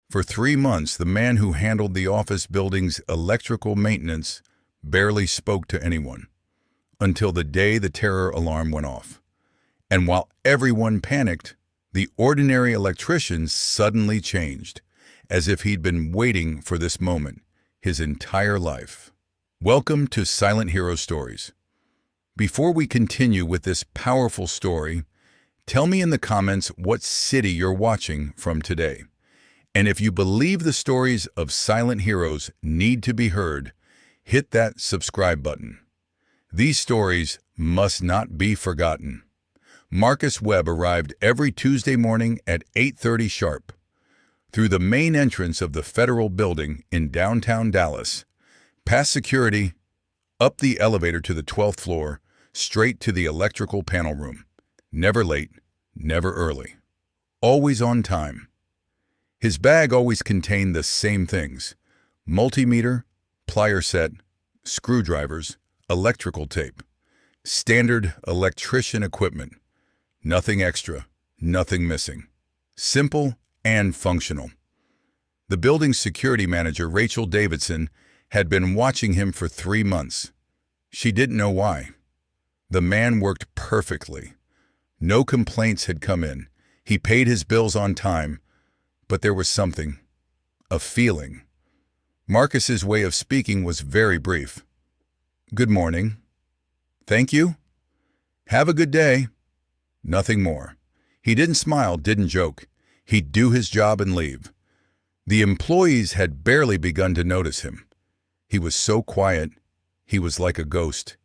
For 3 months, the man who handled the office building's electrical maintenance barely spoke to anyone, until the day the terror alarm went off. And while everyone panicked, the ordinary electrician suddenly changed, as if he'd been waiting for this moment his entire life. Welcome to Silent Hero Stories. Before we continue with this powerful story, tell me in the comments what city you're watching from today. And if you believe the stories of silent heroes need to be heard, hit that subscribe button. These stories must not be forgotten. Marcus Webb arrived every Tuesday morning at 8:30 sharp. Through the main entrance of the federal building in downtown Dallas, past security, up the elevator to the 12th floor, straight to the electrical panel room. Never late, never early. Always on time. His bag always contained the same things: multimeter, plier set, screwdrivers, electrical tape. Standard electrician equipment. Nothing extra, nothing missing. Simple and functional. The building's security manager, Rachel Davidson, had been watching him for 3 months. She didn't know why. The man worked perfectly. No complaints had come in. He paid his bills on time, but there was something, a feeling. Marcus's way of speaking was very brief. "Good morning." "Thank you." "Have a good day." Nothing more. He didn't smile, didn't joke. He'd do his job and leave. The employees had barely begun to notice him. He was so quiet, he was like a ghost.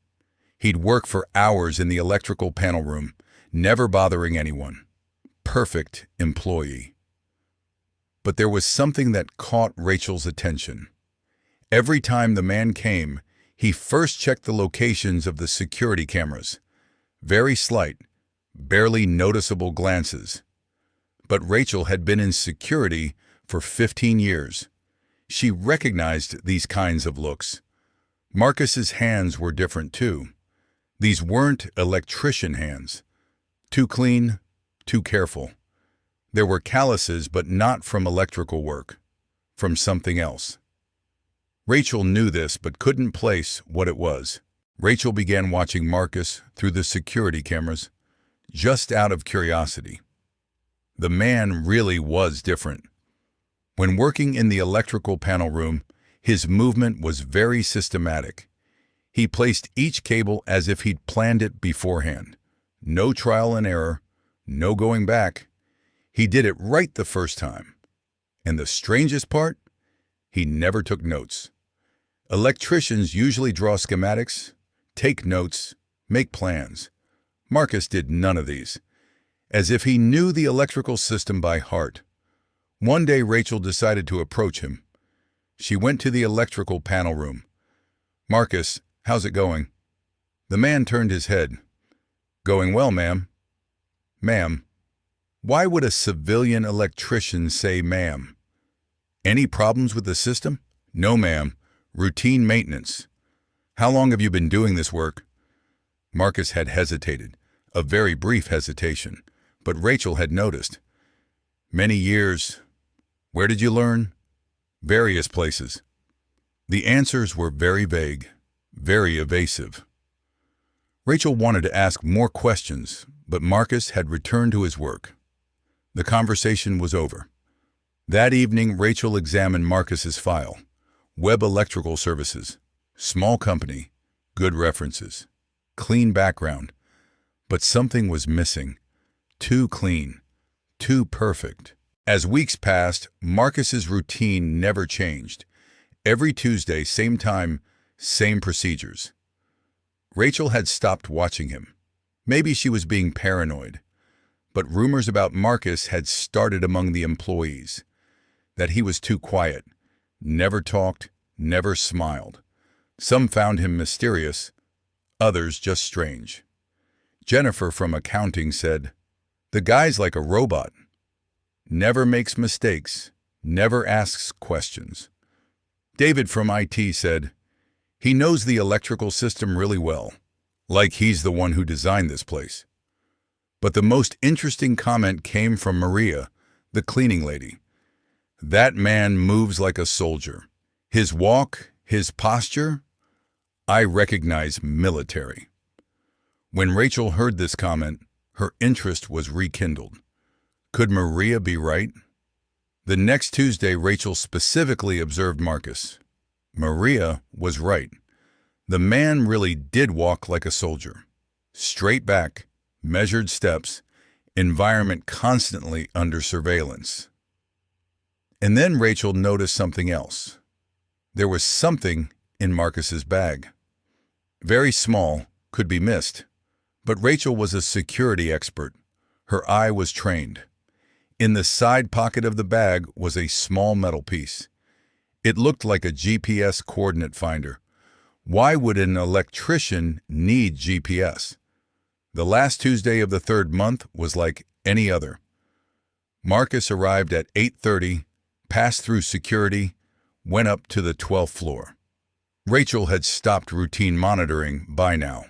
He'd work for hours in the electrical panel room, never bothering anyone. Perfect employee. But there was something that caught Rachel's attention. Every time the man came, he first checked the locations of the security cameras. Very slight, barely noticeable glances. But Rachel had been in security for 15 years. She recognized these kinds of looks. Marcus's hands were different too. These weren't electrician hands. Too clean, too careful. There were calluses, but not from electrical work, from something else. Rachel knew this, but couldn't place what it was. Rachel began watching Marcus through the security cameras, just out of curiosity. The man really was different. When working in the electrical panel room, his movement was very systematic. He placed each cable as if he'd planned it beforehand. No trial and error, no going back. He did it right the first time. And the strangest part? He never took notes. Electricians usually draw schematics, take notes, make plans. Marcus did none of these, as if he knew the electrical system by heart. One day Rachel decided to approach him. She went to the electrical panel room. "Marcus, how's it going?" The man turned his head. "Going well, ma'am." "Ma'am? Why would a civilian electrician say ma'am? Any problems with the system?" "No, ma'am. Routine maintenance." "How long have you been doing this work?" Marcus had hesitated, a very brief hesitation, but Rachel had noticed. "Many years." "Where did you learn?" "Various places." The answers were very vague, very evasive. Rachel wanted to ask more questions, but Marcus had returned to his work. The conversation was over. That evening, Rachel examined Marcus's file. Webb Electrical Services. Small company. Good references. Clean background. But something was missing. Too clean. Too perfect. As weeks passed, Marcus's routine never changed. Every Tuesday, same time, same procedures. Rachel had stopped watching him. Maybe she was being paranoid. But rumors about Marcus had started among the employees. That he was too quiet, never talked, never smiled. Some found him mysterious, others just strange. Jennifer from accounting said, "The guy's like a robot. Never makes mistakes, never asks questions." David from IT said, "He knows the electrical system really well, like he's the one who designed this place." But the most interesting comment came from Maria, the cleaning lady. That man moves like a soldier. His walk, his posture, I recognize military. When Rachel heard this comment, her interest was rekindled. Could Maria be right? The next Tuesday, Rachel specifically observed Marcus. Maria was right. The man really did walk like a soldier. Straight back, measured steps, environment constantly under surveillance. And then Rachel noticed something else. There was something in Marcus's bag. Very small, could be missed. But Rachel was a security expert. Her eye was trained. In the side pocket of the bag was a small metal piece. It looked like a GPS coordinate finder. Why would an electrician need GPS? The last Tuesday of the third month was like any other. Marcus arrived at 8:30, passed through security, went up to the 12th floor. Rachel had stopped routine monitoring by now.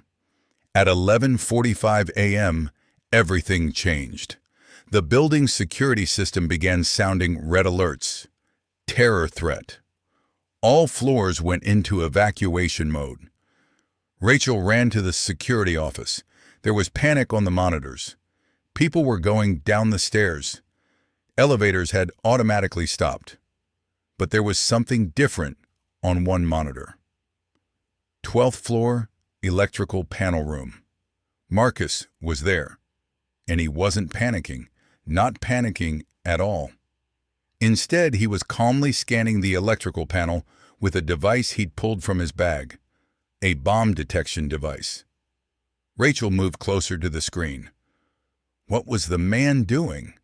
At 11:45 a.m., everything changed. The building's security system began sounding red alerts. Terror threat. All floors went into evacuation mode. Rachel ran to the security office. There was panic on the monitors. People were going down the stairs. Elevators had automatically stopped. But there was something different on one monitor. 12th floor, electrical panel room. Marcus was there. And he wasn't panicking. Not panicking at all. Instead, he was calmly scanning the electrical panel with a device he'd pulled from his bag, a bomb detection device. Rachel moved closer to the screen. What was the man doing?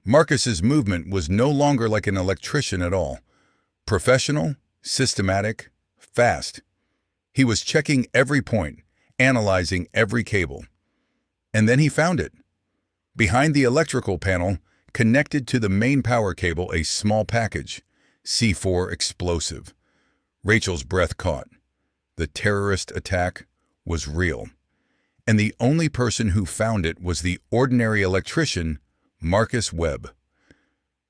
Marcus's movement was no longer like an electrician at all. Professional, systematic, fast. He was checking every point, analyzing every cable. And then he found it. Behind the electrical panel, connected to the main power cable, a small package, C4 explosive. Rachel's breath caught. The terrorist attack was real. And the only person who found it was the ordinary electrician, Marcus Webb.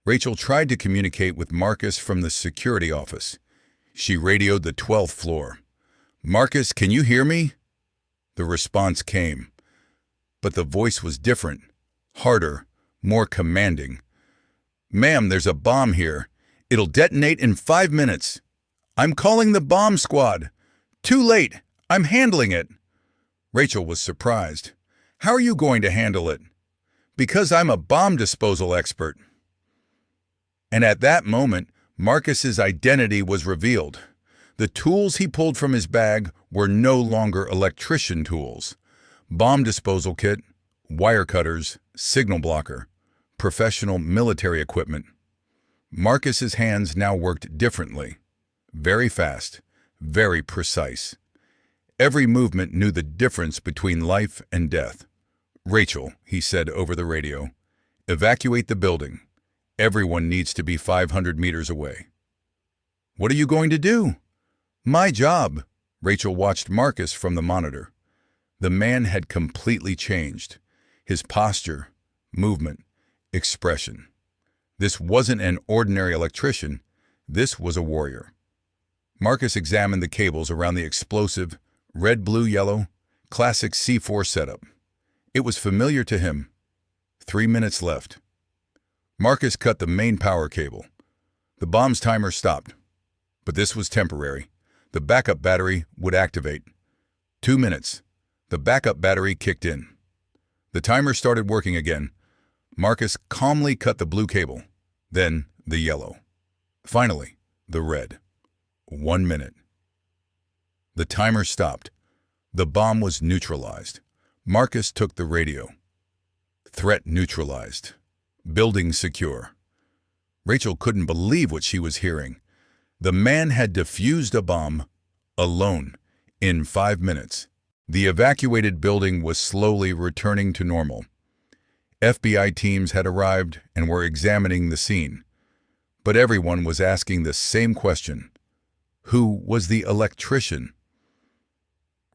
Rachel tried to communicate with Marcus from the security office. She radioed the 12th floor. "Marcus, can you hear me?" The response came. But the voice was different. Harder, more commanding. "Ma'am, there's a bomb here. It'll detonate in 5 minutes. I'm calling the bomb squad. Too late. I'm handling it." Rachel was surprised. "How are you going to handle it?" "Because I'm a bomb disposal expert." And at that moment, Marcus's identity was revealed. The tools he pulled from his bag were no longer electrician tools. Bomb disposal kit, wire cutters, signal blocker, professional military equipment. Marcus's hands now worked differently. Very fast, very precise. Every movement knew the difference between life and death. "Rachel," he said over the radio, "evacuate the building. Everyone needs to be 500 meters away." "What are you going to do?" "My job." Rachel watched Marcus from the monitor. The man had completely changed. His posture, movement, expression. This wasn't an ordinary electrician. This was a warrior. Marcus examined the cables around the explosive, red, blue, yellow, classic C4 setup. It was familiar to him. 3 minutes left. Marcus cut the main power cable. The bomb's timer stopped. But this was temporary. The backup battery would activate. 2 minutes. The backup battery kicked in. The timer started working again. Marcus calmly cut the blue cable, then the yellow. Finally, the red. 1 minute. The timer stopped. The bomb was neutralized. Marcus took the radio. Threat neutralized. Building secure. Rachel couldn't believe what she was hearing. The man had defused a bomb, alone, in 5 minutes. The evacuated building was slowly returning to normal. FBI teams had arrived and were examining the scene. But everyone was asking the same question. Who was the electrician?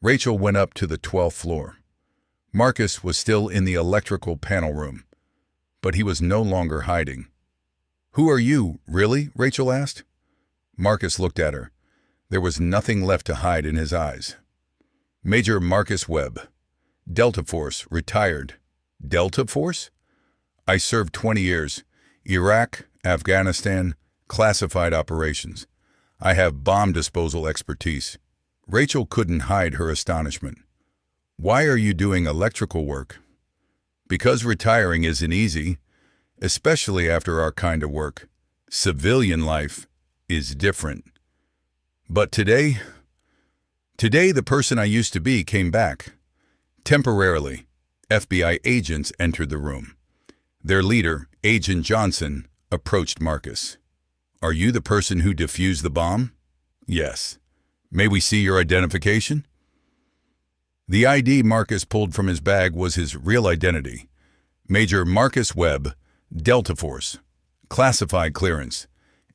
Rachel went up to the 12th floor. Marcus was still in the electrical panel room, but he was no longer hiding. "Who are you, really?" Rachel asked. Marcus looked at her. There was nothing left to hide in his eyes. "Major Marcus Webb. Delta Force, retired." "Delta Force?" "I served 20 years. Iraq, Afghanistan, classified operations. I have bomb disposal expertise." Rachel couldn't hide her astonishment. "Why are you doing electrical work?" "Because retiring isn't easy, especially after our kind of work. Civilian life is different. But today the person I used to be came back. Temporarily, FBI agents entered the room. Their leader, Agent Johnson, approached Marcus. "Are you the person who defused the bomb?" "Yes." "May we see your identification?" The ID Marcus pulled from his bag was his real identity. Major Marcus Webb, Delta Force. Classified clearance.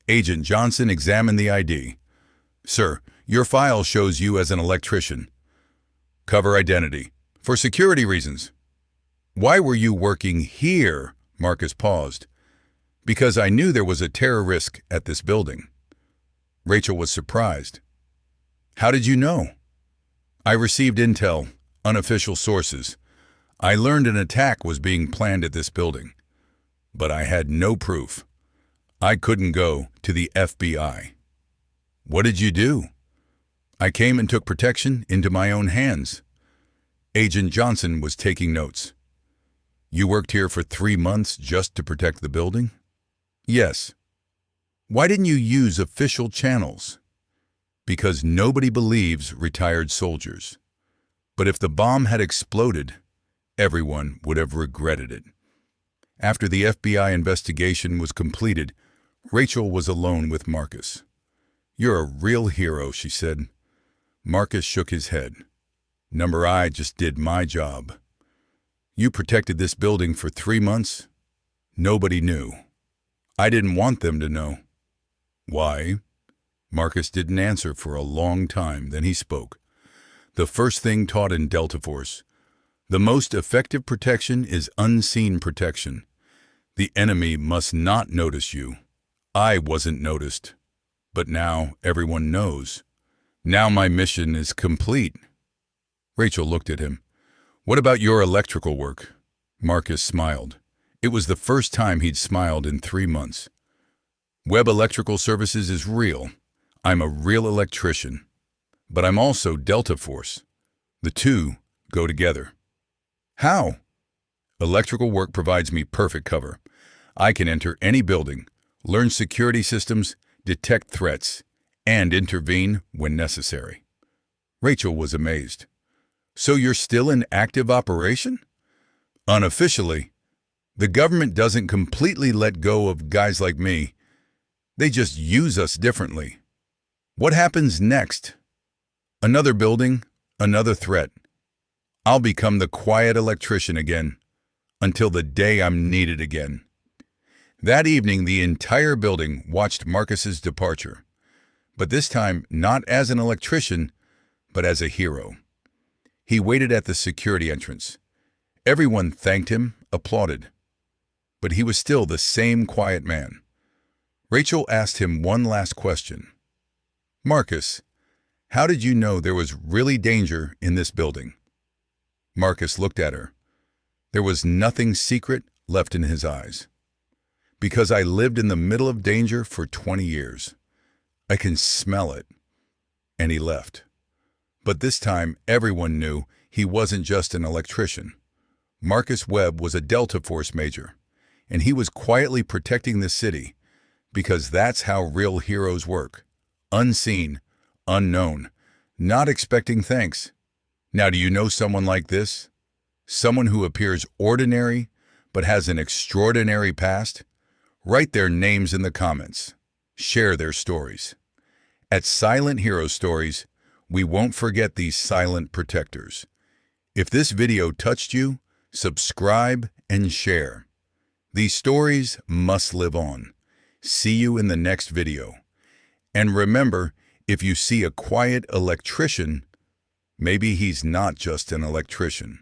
Agent Johnson examined the ID. "Sir, your file shows you as an electrician. Cover identity. For security reasons." "Why were you working here?" Marcus paused. "Because I knew there was a terror risk at this building." Rachel was surprised. "How did you know?" "I received intel, unofficial sources. I learned an attack was being planned at this building. But I had no proof. I couldn't go to the FBI." "What did you do?" "I came and took protection into my own hands." Agent Johnson was taking notes. "You worked here for 3 months just to protect the building?" "Yes." "Why didn't you use official channels?" "Because nobody believes retired soldiers. But if the bomb had exploded, everyone would have regretted it." After the FBI investigation was completed, Rachel was alone with Marcus. "You're a real hero," she said. Marcus shook his head. "Number I just did my job. You protected this building for 3 months? Nobody knew. I didn't want them to know." "Why?" Marcus didn't answer for a long time, then he spoke. "The first thing taught in Delta Force. The most effective protection is unseen protection. The enemy must not notice you. I wasn't noticed. But now everyone knows. Now my mission is complete." Rachel looked at him. "What about your electrical work?" Marcus smiled. It was the first time he'd smiled in 3 months. "Webb Electrical Services is real. I'm a real electrician. But I'm also Delta Force. The two go together." "How?" "Electrical work provides me perfect cover. I can enter any building, learn security systems, detect threats, and intervene when necessary." Rachel was amazed. "So you're still in active operation?" "Unofficially. The government doesn't completely let go of guys like me. They just use us differently." "What happens next?" "Another building, another threat. I'll become the quiet electrician again, until the day I'm needed again." That evening, the entire building watched Marcus's departure, but this time not as an electrician, but as a hero. He waited at the security entrance. Everyone thanked him, applauded. But he was still the same quiet man. Rachel asked him one last question. "Marcus, how did you know there was really danger in this building?" Marcus looked at her. There was nothing secret left in his eyes. "Because I lived in the middle of danger for 20 years. I can smell it." And he left. But this time, everyone knew he wasn't just an electrician. Marcus Webb was a Delta Force major, and he was quietly protecting the city, because that's how real heroes work. Unseen, unknown, not expecting thanks. Now, do you know someone like this? Someone who appears ordinary, but has an extraordinary past? Write their names in the comments. Share their stories. At Silent Hero Stories, we won't forget these silent protectors. If this video touched you, subscribe and share. These stories must live on. See you in the next video. And remember, if you see a quiet electrician, maybe he's not just an electrician.